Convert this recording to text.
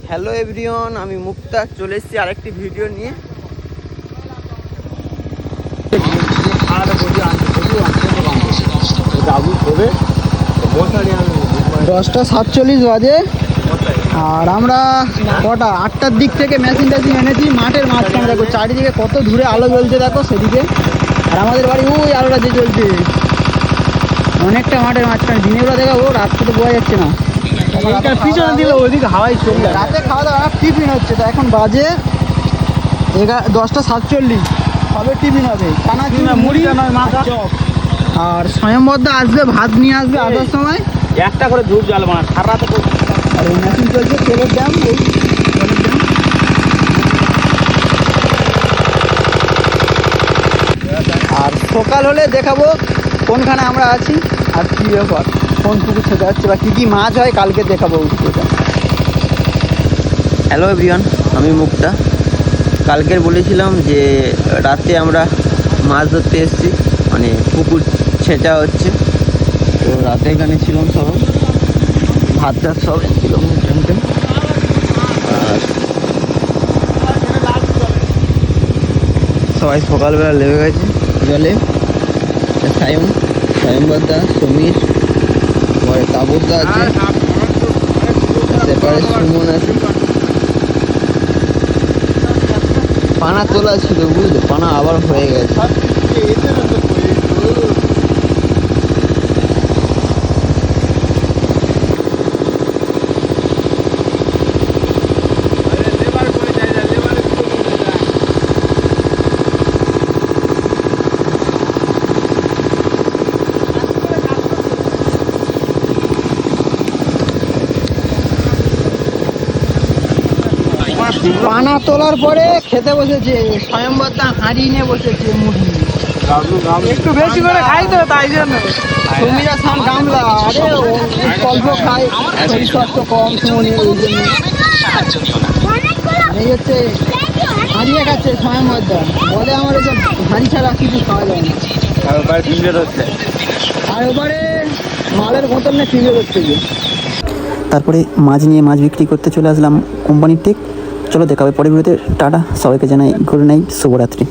Hello everyone, আমি মুক্তা চলে এসেছি আরেকটি ভিডিও নিয়ে। দশটা 47 বাজে আর আমরা কটা 8টার দিক থেকে মেশিন এনেছি। মাঠের মাঝখানে দেখো চারিদিকে কত দূরে আলো জ্বলছে, দেখো সেদিকে। আর আমাদের বাড়ি ওই আলোটা যে জ্বলছে অনেকটা মাঠের মাঝখানে। দিনের বেলা দেখা ও রাত্রে তো বোঝা যাচ্ছে না, পিছনে দিলে ওইদিকে হাওয়াই চলে রাতে খাওয়া দাওয়া টিফিন হচ্ছে। তো এখন বাজে 10টা 47, সবে টিফিন হবে। মুড়ি চপ। আর স্বয়ংবদ্ধ আসবে, ভাত নিয়ে আসবে 8টার সময়। একটা করে ধূপ জ্বালবো না সারা রাতে। আর এই মেশিন চলছে তেলের দাম, এই আর সকাল হলে দেখাবো কোনখানে আমরা আছি আর কী ব্যাপার, কোন পুকুর ছেড়ে যাচ্ছে বা কী কী মাছ হয় কালকে দেখাবো ভিডিওটা। হ্যালো এভরিওয়ান, আমি মুক্তা। কালকের বলেছিলাম যে রাতে আমরা মাছ ধরতে এসেছি, মানে পুকুর ছেঁচা হচ্ছে। তো রাতে এখানে ছিলাম, সবাই ভাত টাত সব ছিলাম মোটামুটি। আর সবাই সকালবেলা লেগে গেছে জলে। সায়নবাদা, সমীর, পরে তাবুরদা আছে, সেপারে সুমন আছে। পানা তোলা ছিল বুঝলে, পানা আবার হয়ে গেছে। পানা তোলার পরে খেতে বসেছে স্বয়ংবদ্ধা, হাঁড়ি নিয়ে বসেছে মুড়ি। একটু বেশি করে খাই তো, তাই জন্য সুমিরা খান গামলা। আরে অল্প খায়, শরীর স্বাস্থ্য কম সুমনের, ওই জন্য এই হচ্ছে হারিয়ে খাচ্ছে স্বয়ংবদ্ধা। বলে আমার এই হাঁড়ি ছাড়া কিছু খাওয়া যায় না। আর ওবারে মালের বোতল নিয়ে ফিরে করতে গিয়ে তারপরে মাছ নিয়ে মাছ বিক্রি করতে চলে আসলাম কোম্পানির ঠিক। চলো দেখাবে পরে ভিডিওতে। টাটা, সবাইকে জানাই গুড নাইট, শুভরাত্রি।